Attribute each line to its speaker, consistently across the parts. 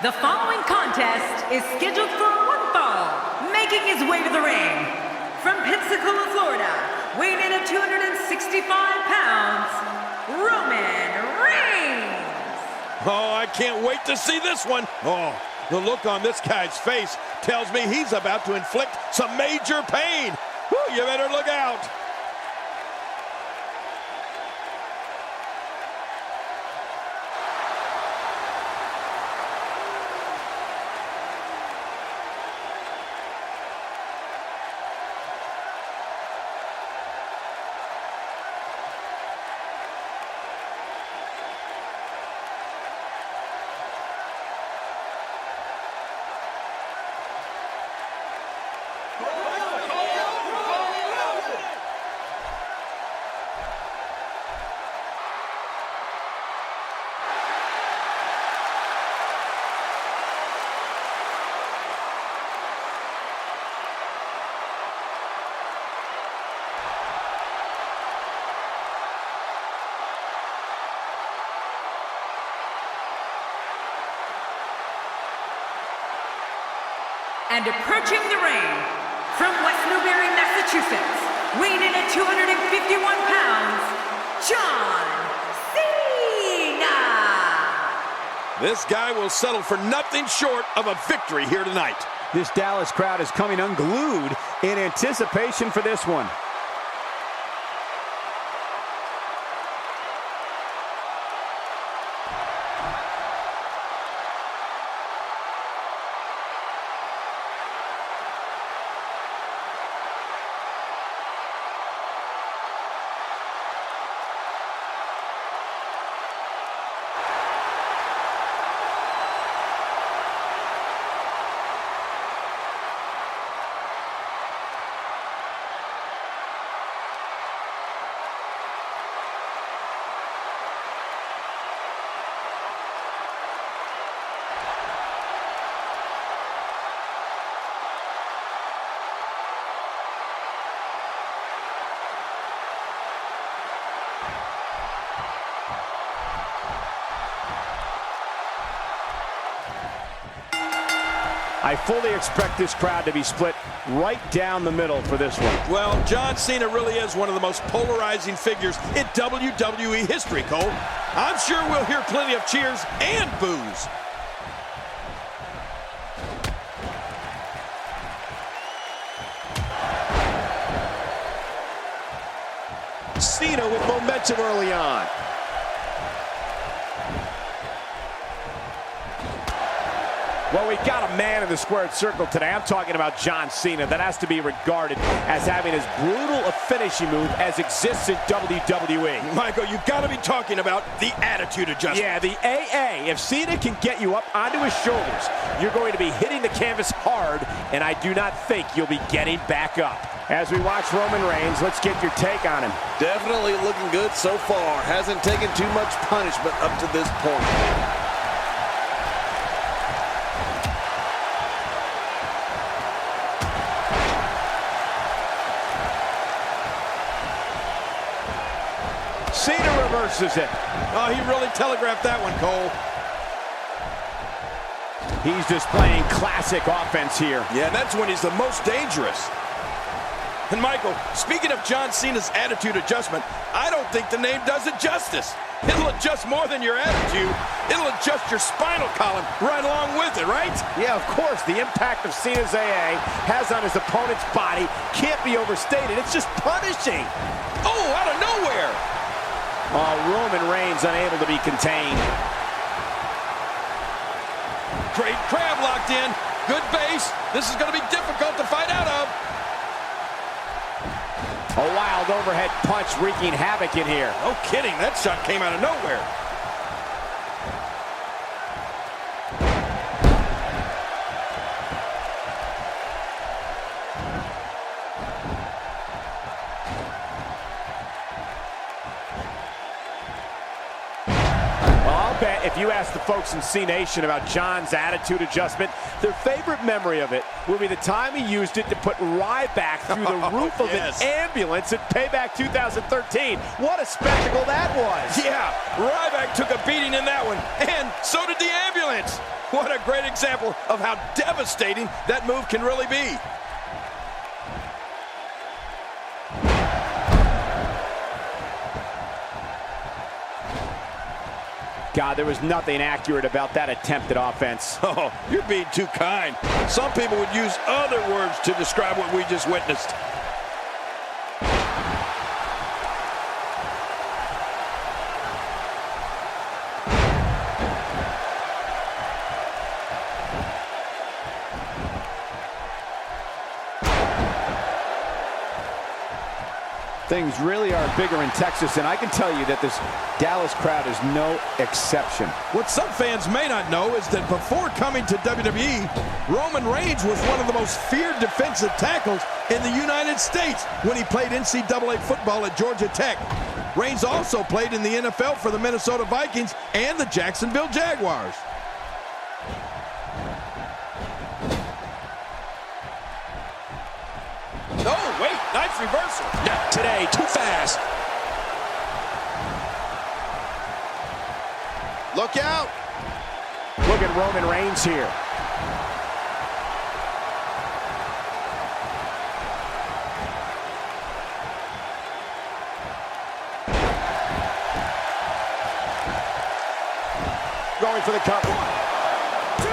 Speaker 1: The following contest is scheduled for one fall. Making his way to the ring, from Pensacola, Florida, weighing in at 265 pounds, Roman Reigns.
Speaker 2: Oh, I can't wait to see this one. Oh, the look on this guy's face tells me he's about to inflict some major pain. Whew, you better look out.
Speaker 1: And approaching the ring, from West Newbury, Massachusetts, weighing in at 251 pounds, John Cena!
Speaker 2: This guy will settle for nothing short of a victory here tonight.
Speaker 3: This Dallas crowd is coming unglued in anticipation for this one. I fully expect this crowd to be split right down the middle for this one.
Speaker 2: Well, John Cena really is one of the most polarizing figures in WWE history, Cole. I'm sure we'll hear plenty of cheers and boos.
Speaker 4: Cena with momentum early on.
Speaker 3: Well, we got a man in the squared circle today. I'm talking about John Cena. That has to be regarded as having as brutal a finishing move as exists in WWE.
Speaker 2: Michael, you got to be talking about the attitude adjustment.
Speaker 3: Yeah, the AA. If Cena can get you up onto his shoulders, you're going to be hitting the canvas hard, and I do not think you'll be getting back up. As we watch Roman Reigns, let's get your take on him.
Speaker 4: Definitely looking good so far. Hasn't taken too much punishment up to this point.
Speaker 3: Cena reverses it.
Speaker 2: Oh, he really telegraphed that one, Cole.
Speaker 3: He's displaying classic offense here.
Speaker 2: Yeah, that's when he's the most dangerous. And Michael, speaking of John Cena's attitude adjustment, I don't think the name does it justice. It'll adjust more than your attitude. It'll adjust your spinal column right along with it, right?
Speaker 3: Yeah, of course. The impact of Cena's AA has on his opponent's body can't be overstated. It's just punishing.
Speaker 2: Oh, out of nowhere.
Speaker 3: Roman Reigns unable to be contained.
Speaker 2: Great crab locked in. Good base. This is going to be difficult to fight out of.
Speaker 3: A wild overhead punch wreaking havoc in here.
Speaker 2: No kidding. That shot came out of nowhere.
Speaker 3: Bet if you ask the folks in C Nation about John's attitude adjustment, their favorite memory of it will be the time he used it to put Ryback through the roof of an ambulance at Payback 2013. What a spectacle that was.
Speaker 2: Yeah, Ryback took a beating in that one, and so did the ambulance. What a great example of how devastating that move can really be.
Speaker 3: God, there was nothing accurate about that attempted offense.
Speaker 2: Oh, you're being too kind. Some people would use other words to describe what we just witnessed.
Speaker 3: Things really are bigger in Texas, and I can tell you that this Dallas crowd is no exception.
Speaker 2: What some fans may not know is that before coming to WWE, Roman Reigns was one of the most feared defensive tackles in the United States when he played NCAA football at Georgia Tech. Reigns also played in the NFL for the Minnesota Vikings and the Jacksonville Jaguars.
Speaker 3: Oh, wait, nice reversal.
Speaker 2: Not today, too fast.
Speaker 4: Look out.
Speaker 3: Look at Roman Reigns here. Going for the cover. 1, 2.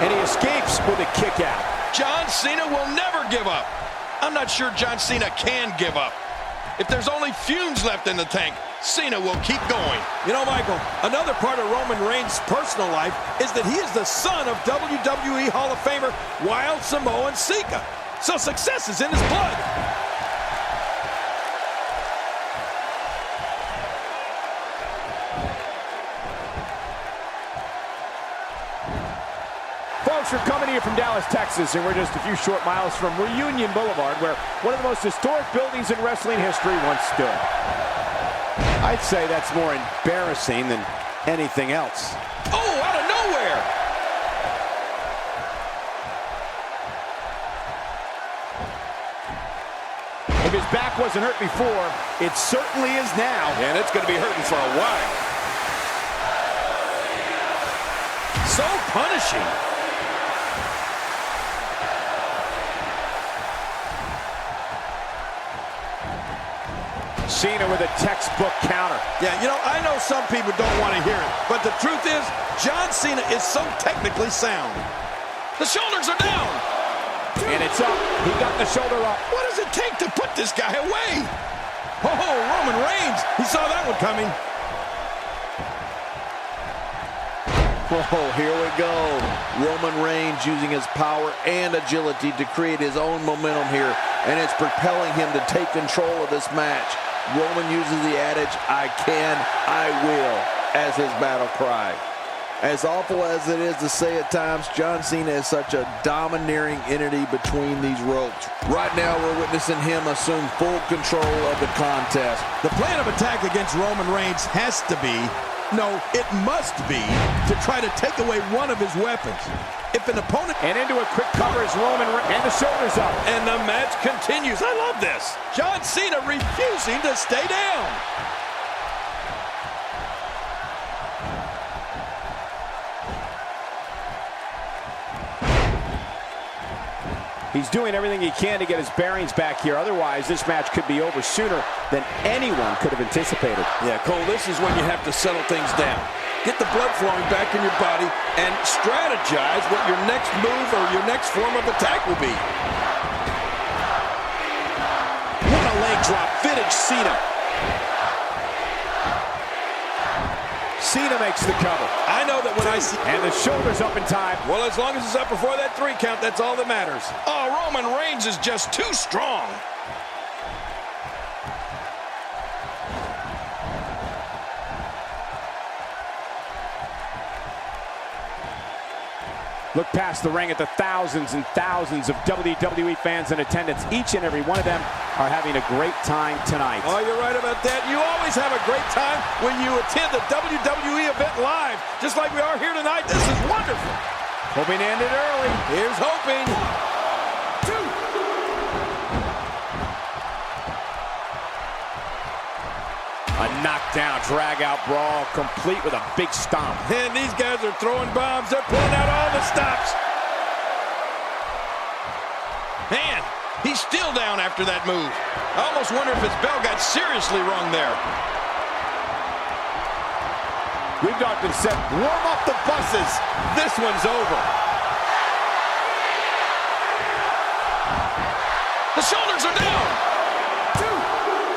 Speaker 3: And he escapes with a kick out.
Speaker 2: John Cena will never give up. I'm not sure John Cena can give up. If there's only fumes left in the tank, Cena will keep going. You know, Michael, another part of Roman Reigns' personal life is that he is the son of WWE Hall of Famer Wild Samoan Sika. So success is in his blood.
Speaker 3: Folks, we're coming here from Dallas, Texas, and we're just a few short miles from Reunion Boulevard, where one of the most historic buildings in wrestling history once stood. I'd say that's more embarrassing than anything else.
Speaker 2: Oh, out of nowhere!
Speaker 3: If his back wasn't hurt before, it certainly is now.
Speaker 2: And it's going to be hurting for a while. So punishing.
Speaker 3: Cena with a textbook counter.
Speaker 2: Yeah, you know, I know some people don't want to hear it, but the truth is, John Cena is so technically sound. The shoulders are down.
Speaker 3: And it's up. He got the shoulder up.
Speaker 2: What does it take to put this guy away? Oh, Roman Reigns. He saw that one coming.
Speaker 4: Oh, here we go. Roman Reigns using his power and agility to create his own momentum here, and it's propelling him to take control of this match. Roman uses the adage, I can, I will, as his battle cry. As awful as it is to say at times, John Cena is such a domineering entity between these ropes. Right now, we're witnessing him assume full control of the contest.
Speaker 2: The plan of attack against Roman Reigns has to be, no, it must be, to try to take away one of his weapons. If an opponent...
Speaker 3: And into a quick cover is Roman Reigns, and the shoulders up.
Speaker 2: And the match continues. I love this. John Cena refusing to stay down.
Speaker 3: He's doing everything he can to get his bearings back here. Otherwise, this match could be over sooner than anyone could have anticipated.
Speaker 2: Yeah, Cole, this is when you have to settle things down. Get the blood flowing back in your body and strategize what your next move or your next form of attack will be.
Speaker 3: What a leg drop. Vintage Cena. Cena makes the cover.
Speaker 2: I know that when I see...
Speaker 3: And the shoulders up in time.
Speaker 2: Well, as long as it's up before that 3 count, that's all that matters. Oh, Roman Reigns is just too strong.
Speaker 3: Look past the ring at the thousands and thousands of WWE fans in attendance. Each and every one of them are having a great time tonight.
Speaker 2: Oh, you're right about that. You always have a great time when you attend a WWE event live, just like we are here tonight. This is wonderful.
Speaker 3: Hoping to end it early.
Speaker 2: Here's hoping.
Speaker 3: 1, 2. knockdown, drag-out brawl, complete with a big stomp.
Speaker 2: And these guys are throwing bombs. They're pulling out all the stops. Man, he's still down after that move. I almost wonder if his bell got seriously wrong there.
Speaker 3: We've been said, warm up the buses.
Speaker 2: This one's over. The shoulders are down.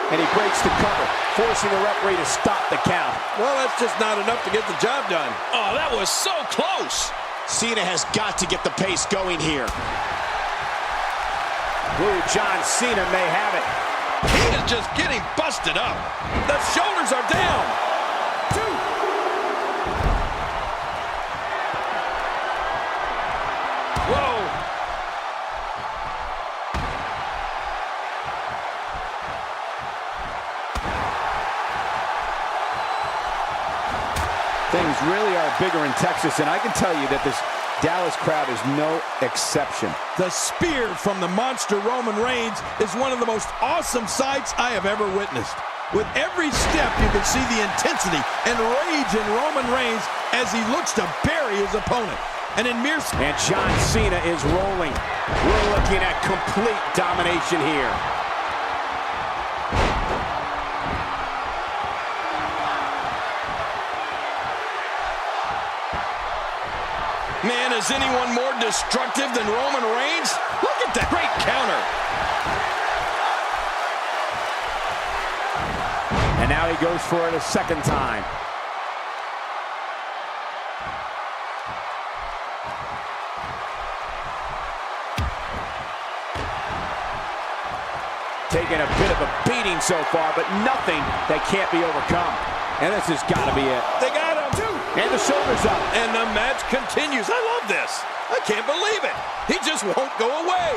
Speaker 3: And he breaks the cover, forcing the referee to stop the count.
Speaker 2: Well, that's just not enough to get the job done. Oh, that was so close.
Speaker 5: Cena has got to get the pace going here.
Speaker 3: Ooh, John Cena may have it.
Speaker 2: He is just getting busted up. The shoulders are down. Whoa.
Speaker 3: Things really are bigger in Texas, and I can tell you that this Dallas crowd is no exception.
Speaker 2: The spear from the monster Roman Reigns is one of the most awesome sights I have ever witnessed. With every step, you can see the intensity and rage in Roman Reigns as he looks to bury his opponent. And in mere...
Speaker 3: And John Cena is rolling. We're looking at complete domination here.
Speaker 2: Man, is anyone more destructive than Roman Reigns? Look at that great counter.
Speaker 3: And now he goes for it a second time. Taking a bit of a beating so far, but nothing that can't be overcome. And this has got to be it.
Speaker 2: They got him.
Speaker 3: And the shoulders up.
Speaker 2: And the match continues. I love this. I can't believe it. He just won't go away.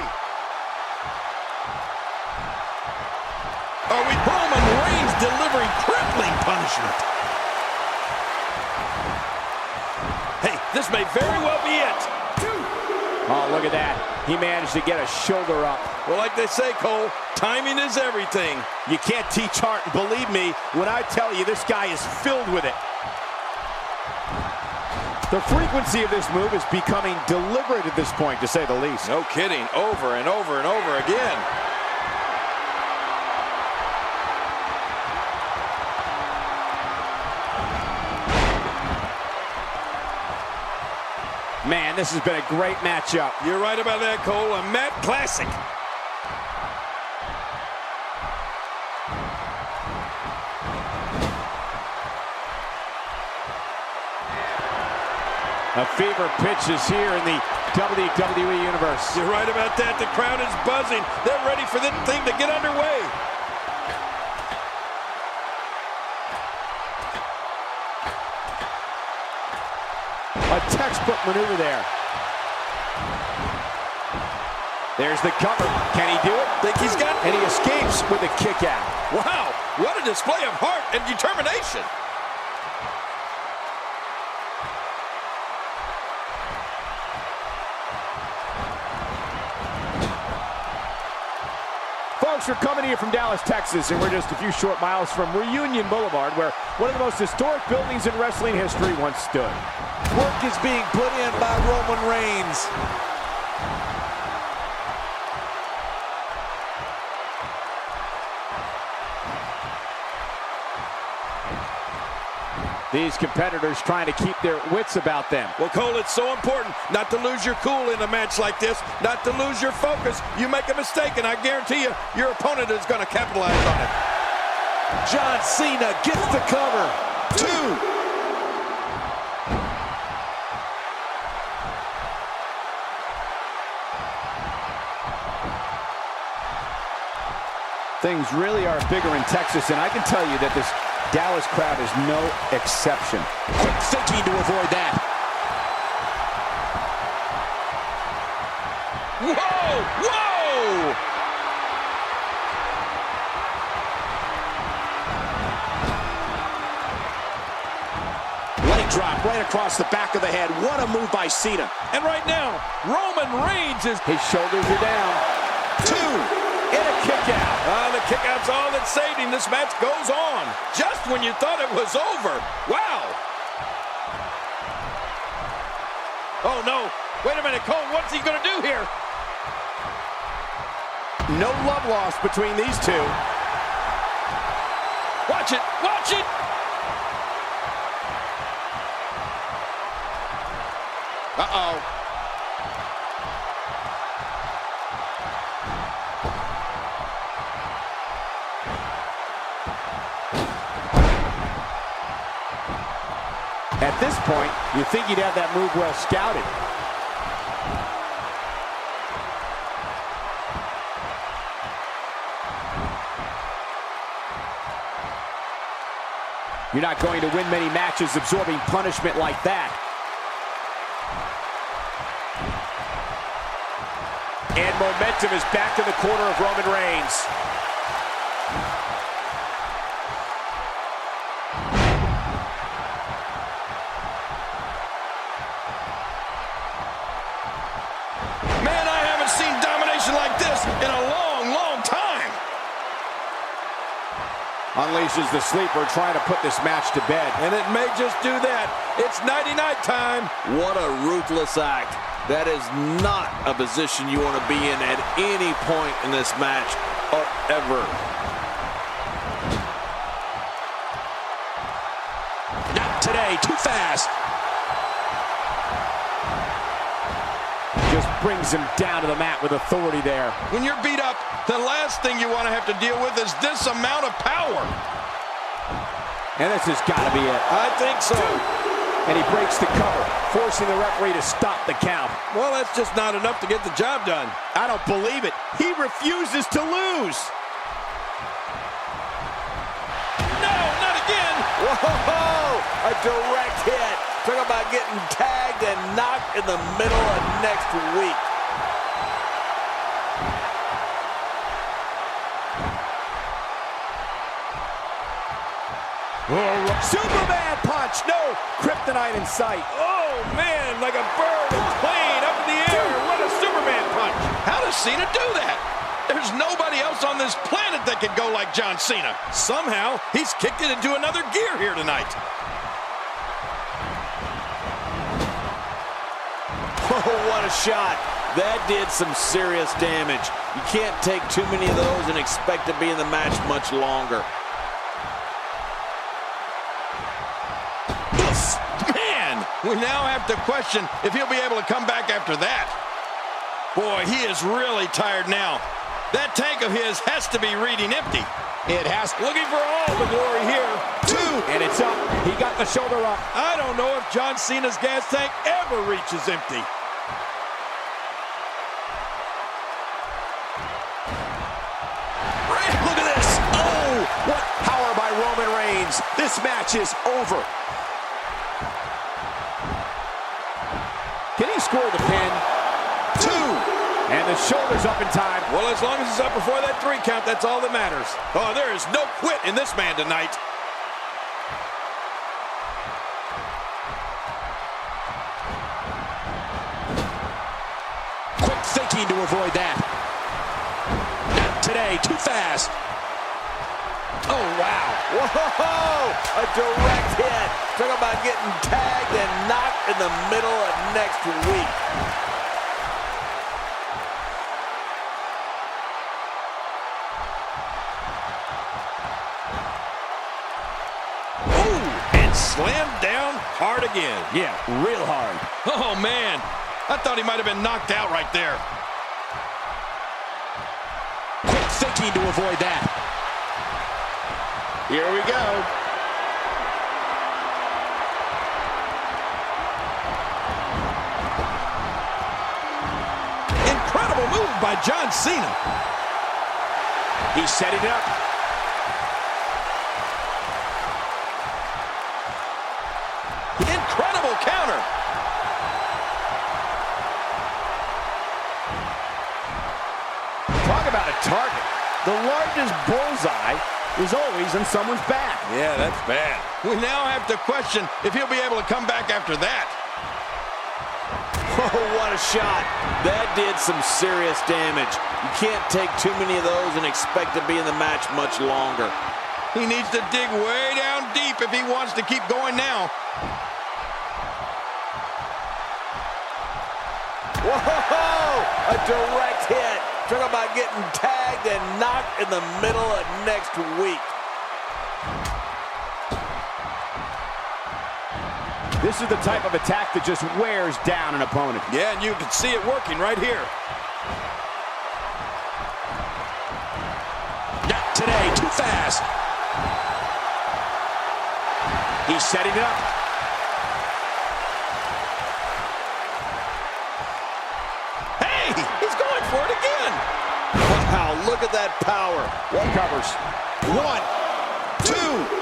Speaker 2: Are we Roman Reigns delivering crippling punishment? Hey, this may very well be it.
Speaker 3: Oh, look at that. He managed to get a shoulder up.
Speaker 2: Well, like they say, Cole, timing is everything.
Speaker 3: You can't teach art, and believe me when I tell you this guy is filled with it. The frequency of this move is becoming deliberate at this point, to say the least.
Speaker 2: No kidding. Over and over and over again.
Speaker 3: Man, this has been a great matchup.
Speaker 2: You're right about that, Cole. A Matt classic.
Speaker 3: A fever pitch is here in the WWE Universe.
Speaker 2: You're right about that. The crowd is buzzing. They're ready for this thing to get underway.
Speaker 3: A textbook maneuver there. There's the cover. Can he do it?
Speaker 2: Think he's got it?
Speaker 3: And he escapes with a kick out.
Speaker 2: Wow, what a display of heart and determination.
Speaker 3: Folks, we're coming here from Dallas, Texas, and we're just a few short miles from Reunion Boulevard, where one of the most historic buildings in wrestling history once stood.
Speaker 4: Work is being put in by Roman Reigns.
Speaker 3: These competitors trying to keep their wits about them.
Speaker 2: Well, Cole, it's so important not to lose your cool in a match like this, not to lose your focus. You make a mistake, and I guarantee you, your opponent is going to capitalize on it.
Speaker 4: John Cena gets the cover. 2.
Speaker 3: Things really are bigger in Texas, and I can tell you that this Dallas crowd is no exception.
Speaker 5: Quick thinking to avoid that.
Speaker 2: Whoa! Whoa!
Speaker 5: Leg drop right across the back of the head. What a move by Cena.
Speaker 2: And right now, Roman Reigns is...
Speaker 3: His shoulders are down.
Speaker 5: 2.
Speaker 3: And a kick out.
Speaker 2: The kickout's all that saved him. This match goes on just when you thought it was over. Wow. Oh, no. Wait a minute, Cole. What's he going to do here?
Speaker 3: No love lost between these two.
Speaker 2: Watch it. Watch it. Uh-oh.
Speaker 3: At this point, you think he'd have that move well scouted. You're not going to win many matches absorbing punishment like that. And momentum is back to the corner of Roman Reigns.
Speaker 2: Man, I haven't seen domination like this in a long, long time.
Speaker 3: Unleashes the sleeper, trying to put this match to bed.
Speaker 2: And it may just do that. It's nighty-night time.
Speaker 4: What a ruthless act. That is not a position you want to be in at any point in this match or ever.
Speaker 5: Not today, too fast.
Speaker 3: Just brings him down to the mat with authority there.
Speaker 2: When you're beat up, the last thing you want to have to deal with is this amount of power.
Speaker 3: And this has got to be it.
Speaker 2: I think so.
Speaker 3: And he breaks the cover, forcing the referee to stop the count.
Speaker 2: Well, that's just not enough to get the job done.
Speaker 3: I don't believe it. He refuses to lose.
Speaker 2: No, not again.
Speaker 4: Whoa! A direct hit. Talk about getting tagged and knocked in the middle of next week.
Speaker 3: Superman punch! No! Kryptonite in sight.
Speaker 2: Oh, man, like a bird, a plane up in the air. What a Superman punch. How does Cena do that? There's nobody else on this planet that could go like John Cena. Somehow, he's kicked it into another gear here tonight.
Speaker 4: Oh, what a shot. That did some serious damage. You can't take too many of those and expect to be in the match much longer.
Speaker 2: Man, we now have to question if he'll be able to come back after that. Boy, he is really tired now. That tank of his has to be reading empty.
Speaker 5: It has.
Speaker 2: Looking for all the glory here. 2.
Speaker 3: And it's up. He got the shoulder up.
Speaker 2: I don't know if John Cena's gas tank ever reaches empty.
Speaker 5: Look at this. Oh, what power by Roman Reigns. This match is over.
Speaker 3: Can he score the pin?
Speaker 5: 2.
Speaker 3: And the shoulder's up in time.
Speaker 2: Well, as long as it's up before that 3 count, that's all that matters. Oh, there is no quit in this man tonight.
Speaker 5: Quick thinking to avoid that. Not today, too fast.
Speaker 2: Oh, wow.
Speaker 4: Whoa! A direct hit. Talk about getting tagged and knocked in the middle of next week.
Speaker 2: Ooh, and slammed down hard again.
Speaker 3: Yeah, real hard.
Speaker 2: Oh, man. I thought he might have been knocked out right there.
Speaker 5: Quick thinking to avoid that.
Speaker 2: Here we go. Incredible move by John Cena.
Speaker 3: He's setting it up.
Speaker 2: Incredible counter.
Speaker 3: Talk about a target. The largest bullseye is always in someone's back.
Speaker 2: Yeah, that's bad. We now have to question if he'll be able to come back after that.
Speaker 4: Oh, what a shot. That did some serious damage. You can't take too many of those and expect to be in the match much longer.
Speaker 2: He needs to dig way down deep if he wants to keep going now.
Speaker 4: Whoa! A direct hit. Talk about getting tagged and knocked in the middle of next week.
Speaker 3: This is the type of attack that just wears down an opponent.
Speaker 2: Yeah, and you can see it working right here.
Speaker 5: Not today, too fast.
Speaker 3: He's setting it up.
Speaker 2: Hey, he's going for it again.
Speaker 4: Wow, look at that power.
Speaker 3: What covers?
Speaker 5: 1, 2.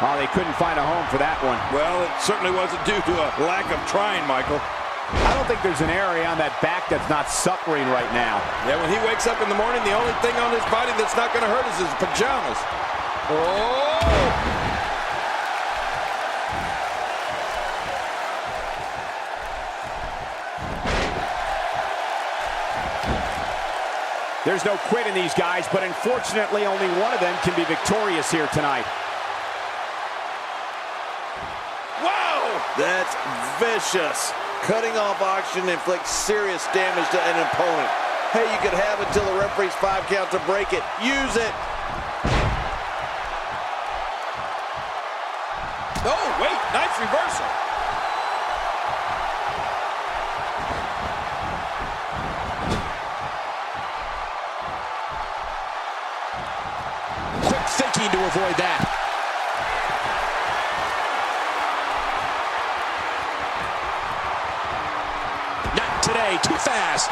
Speaker 3: Oh, they couldn't find a home for that one.
Speaker 2: Well, it certainly wasn't due to a lack of trying, Michael.
Speaker 3: I don't think there's an area on that back that's not suffering right now.
Speaker 2: Yeah, when he wakes up in the morning, the only thing on his body that's not going to hurt is his pajamas. Oh!
Speaker 3: There's no quit in these guys, but unfortunately only one of them can be victorious here tonight.
Speaker 4: That's vicious. Cutting off oxygen inflicts serious damage to an opponent. Hey, you could have until the referee's 5 count to break it. Use it.
Speaker 2: Oh, wait, nice reversal.
Speaker 5: Quick thinking to avoid that. Today, too fast.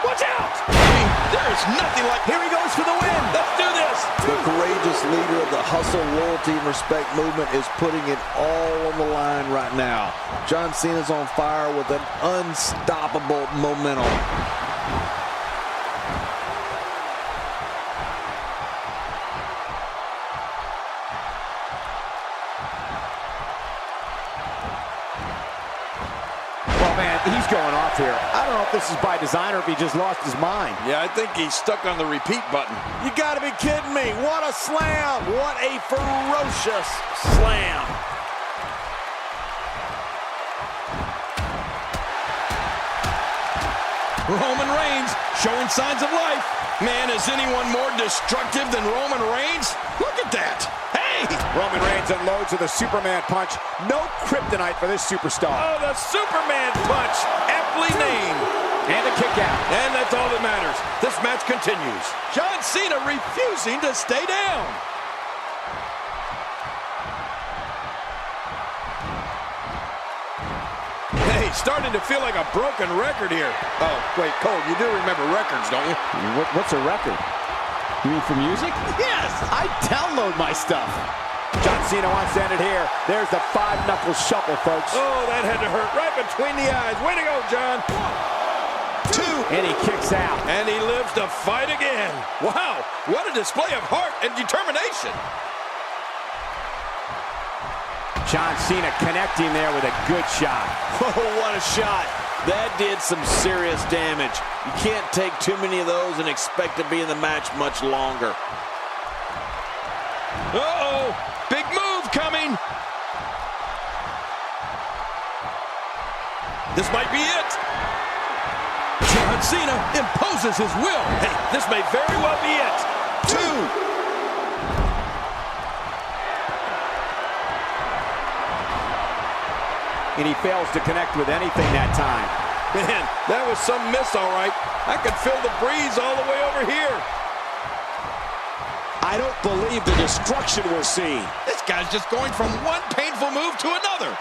Speaker 2: Watch out! I mean, there is nothing like...
Speaker 3: Here he goes for the win.
Speaker 2: Let's do this.
Speaker 4: The courageous leader of the hustle, loyalty, and respect movement is putting it all on the line right now. John Cena's on fire with an unstoppable momentum.
Speaker 3: He's going off here. I don't know if this is by design or if he just lost his mind.
Speaker 2: Yeah, I think he's stuck on the repeat button.
Speaker 4: You gotta be kidding me. What a slam. What a ferocious slam.
Speaker 2: Roman Reigns showing signs of life. Man, is anyone more destructive than Roman Reigns? Look at that. Hey!
Speaker 3: Roman Reigns unloads with a Superman punch. No kryptonite for this superstar.
Speaker 2: Oh, the Superman punch. Aptly named.
Speaker 3: And a kick out.
Speaker 2: And that's all that matters. This match continues. John Cena refusing to stay down. Hey, starting to feel like a broken record here. Oh, wait, Cole, you do remember records, don't you?
Speaker 3: What's a record? You mean for music?
Speaker 2: Yes!
Speaker 3: I download my stuff. John Cena wants to end it here. There's the 5-knuckle shuffle, folks.
Speaker 2: Oh, that had to hurt right between the eyes. Way to go, John. 1, 2.
Speaker 3: And he kicks out.
Speaker 2: And he lives to fight again. Wow, what a display of heart and determination.
Speaker 3: John Cena connecting there with a good shot.
Speaker 4: Oh, what a shot. That did some serious damage. You can't take too many of those and expect to be in the match much longer.
Speaker 2: Uh-oh, big move coming. This might be it. John Cena imposes his will. Hey, this may very well be it. 2.
Speaker 3: And he fails to connect with anything that time.
Speaker 2: Man, that was some miss, all right. I could feel the breeze all the way over here.
Speaker 5: I don't believe the destruction we're seeing.
Speaker 2: This guy's just going from one painful move to another.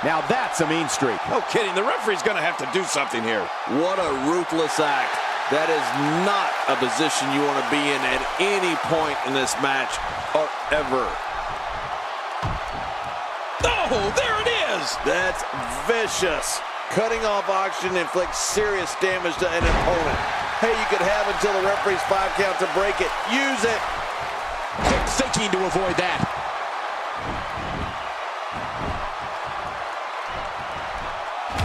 Speaker 3: Now that's a mean streak.
Speaker 2: No kidding, the referee's gonna have to do something here.
Speaker 4: What a ruthless act. That is not a position you want to be in at any point in this match or ever.
Speaker 2: Oh, there it is!
Speaker 4: That's vicious. Cutting off oxygen inflicts serious damage to an opponent. Hey, you could have until the referee's 5 count to break it. Use it.
Speaker 5: routine to avoid that.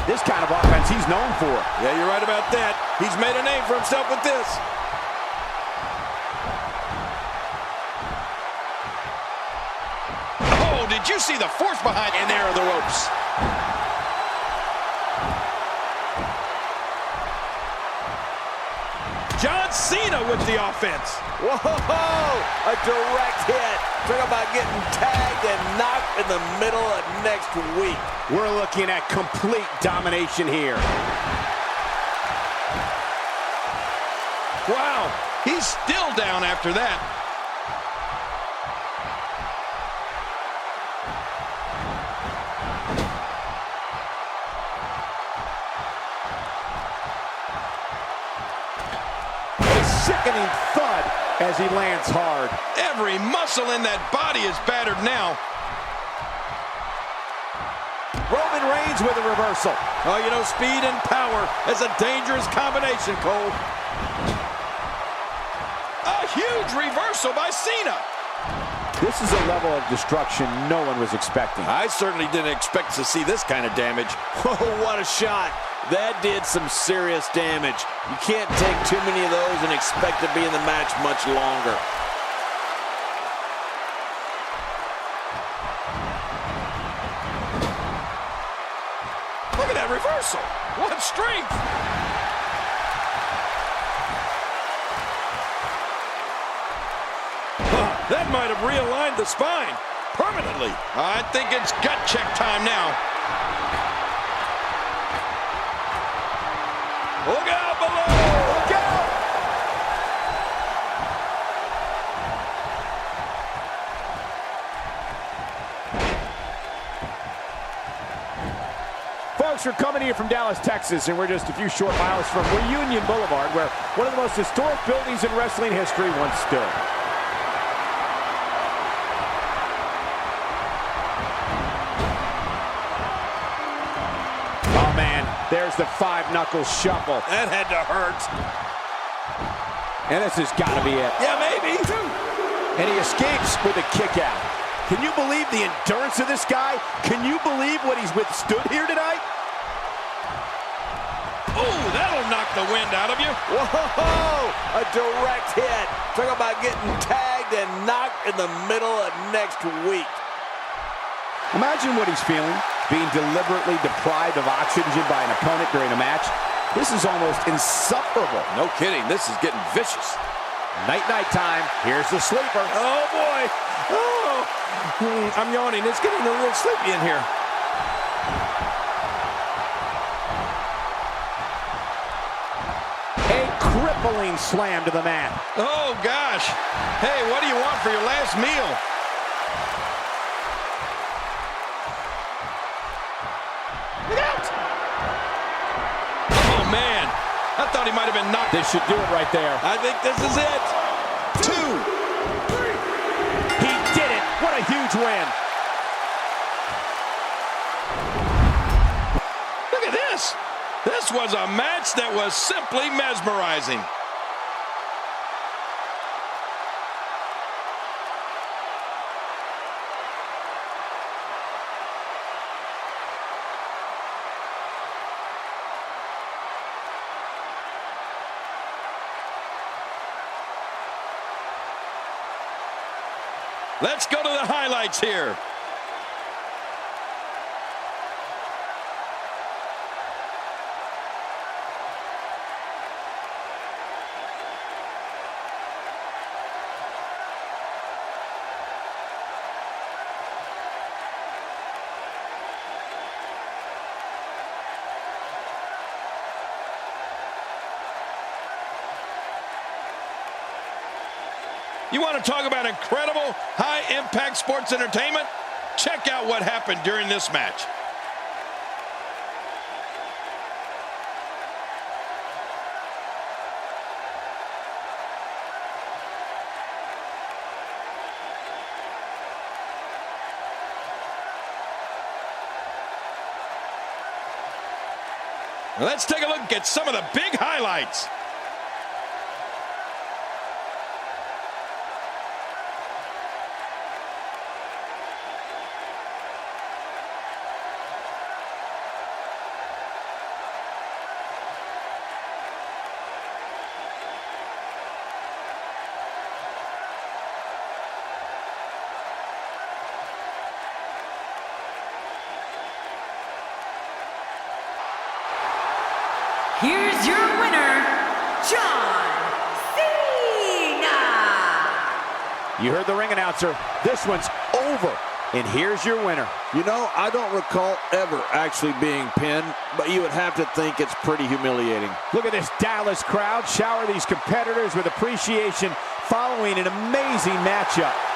Speaker 3: This kind of offense he's known for.
Speaker 2: Yeah, you're right about that. He's made a name for himself with this. Oh, did you see the force behind?
Speaker 5: And there are the ropes.
Speaker 2: John Cena with the offense.
Speaker 4: Whoa, a direct hit. Talk about getting tagged and knocked in the middle of next week.
Speaker 3: We're looking at complete domination here.
Speaker 2: Wow, he's still down after that.
Speaker 3: Sickening thud as he lands hard.
Speaker 2: Every muscle in that body is battered now.
Speaker 3: Roman Reigns with a reversal.
Speaker 2: Oh, you know, speed and power is a dangerous combination, Cole. A huge reversal by Cena.
Speaker 3: This is a level of destruction no one was expecting.
Speaker 2: I certainly didn't expect to see this kind of damage.
Speaker 4: Oh, what a shot. That did some serious damage. You can't take too many of those and expect to be in the match much longer.
Speaker 2: Look at that reversal. What strength. That might have realigned the spine permanently. I think it's gut check time now. Look out below! Look out!
Speaker 3: Folks, we're coming here from Dallas, Texas, and we're just a few short miles from Reunion Boulevard, where one of the most historic buildings in wrestling history once stood. Oh, man, there's the five-knuckle shuffle.
Speaker 2: That had to hurt.
Speaker 3: And this has got to be it.
Speaker 2: Yeah, maybe.
Speaker 3: And he escapes with a kick out. Can you believe the endurance of this guy? Can you believe what he's withstood here tonight?
Speaker 2: Oh, that'll knock the wind out of you.
Speaker 4: Whoa, a direct hit. Talk about getting tagged and knocked in the middle of next week.
Speaker 3: Imagine what he's feeling, being deliberately deprived of oxygen by an opponent during a match. This is almost insufferable.
Speaker 2: No kidding, this is getting vicious.
Speaker 3: Night-night time. Here's the sleeper.
Speaker 2: Oh, boy. Oh, I'm yawning. It's getting a little sleepy in here.
Speaker 3: A crippling slam to the mat.
Speaker 2: Oh, gosh. Hey, what do you want for your last meal? Look out! Oh, man. I thought he might have been knocked.
Speaker 3: This should do it right there.
Speaker 2: I think this is it. 2, 3.
Speaker 3: He did it. What a huge win.
Speaker 2: Look at this. This was a match that was simply mesmerizing. Let's go to the highlights here. You want to talk about incredible, high-impact sports entertainment? Check out what happened during this match. Let's take a look at some of the big highlights.
Speaker 1: John Cena.
Speaker 3: You heard the ring announcer. This one's over. And here's your winner.
Speaker 4: You know, I don't recall ever actually being pinned, but you would have to think it's pretty humiliating.
Speaker 3: Look at this Dallas crowd shower these competitors with appreciation following an amazing matchup.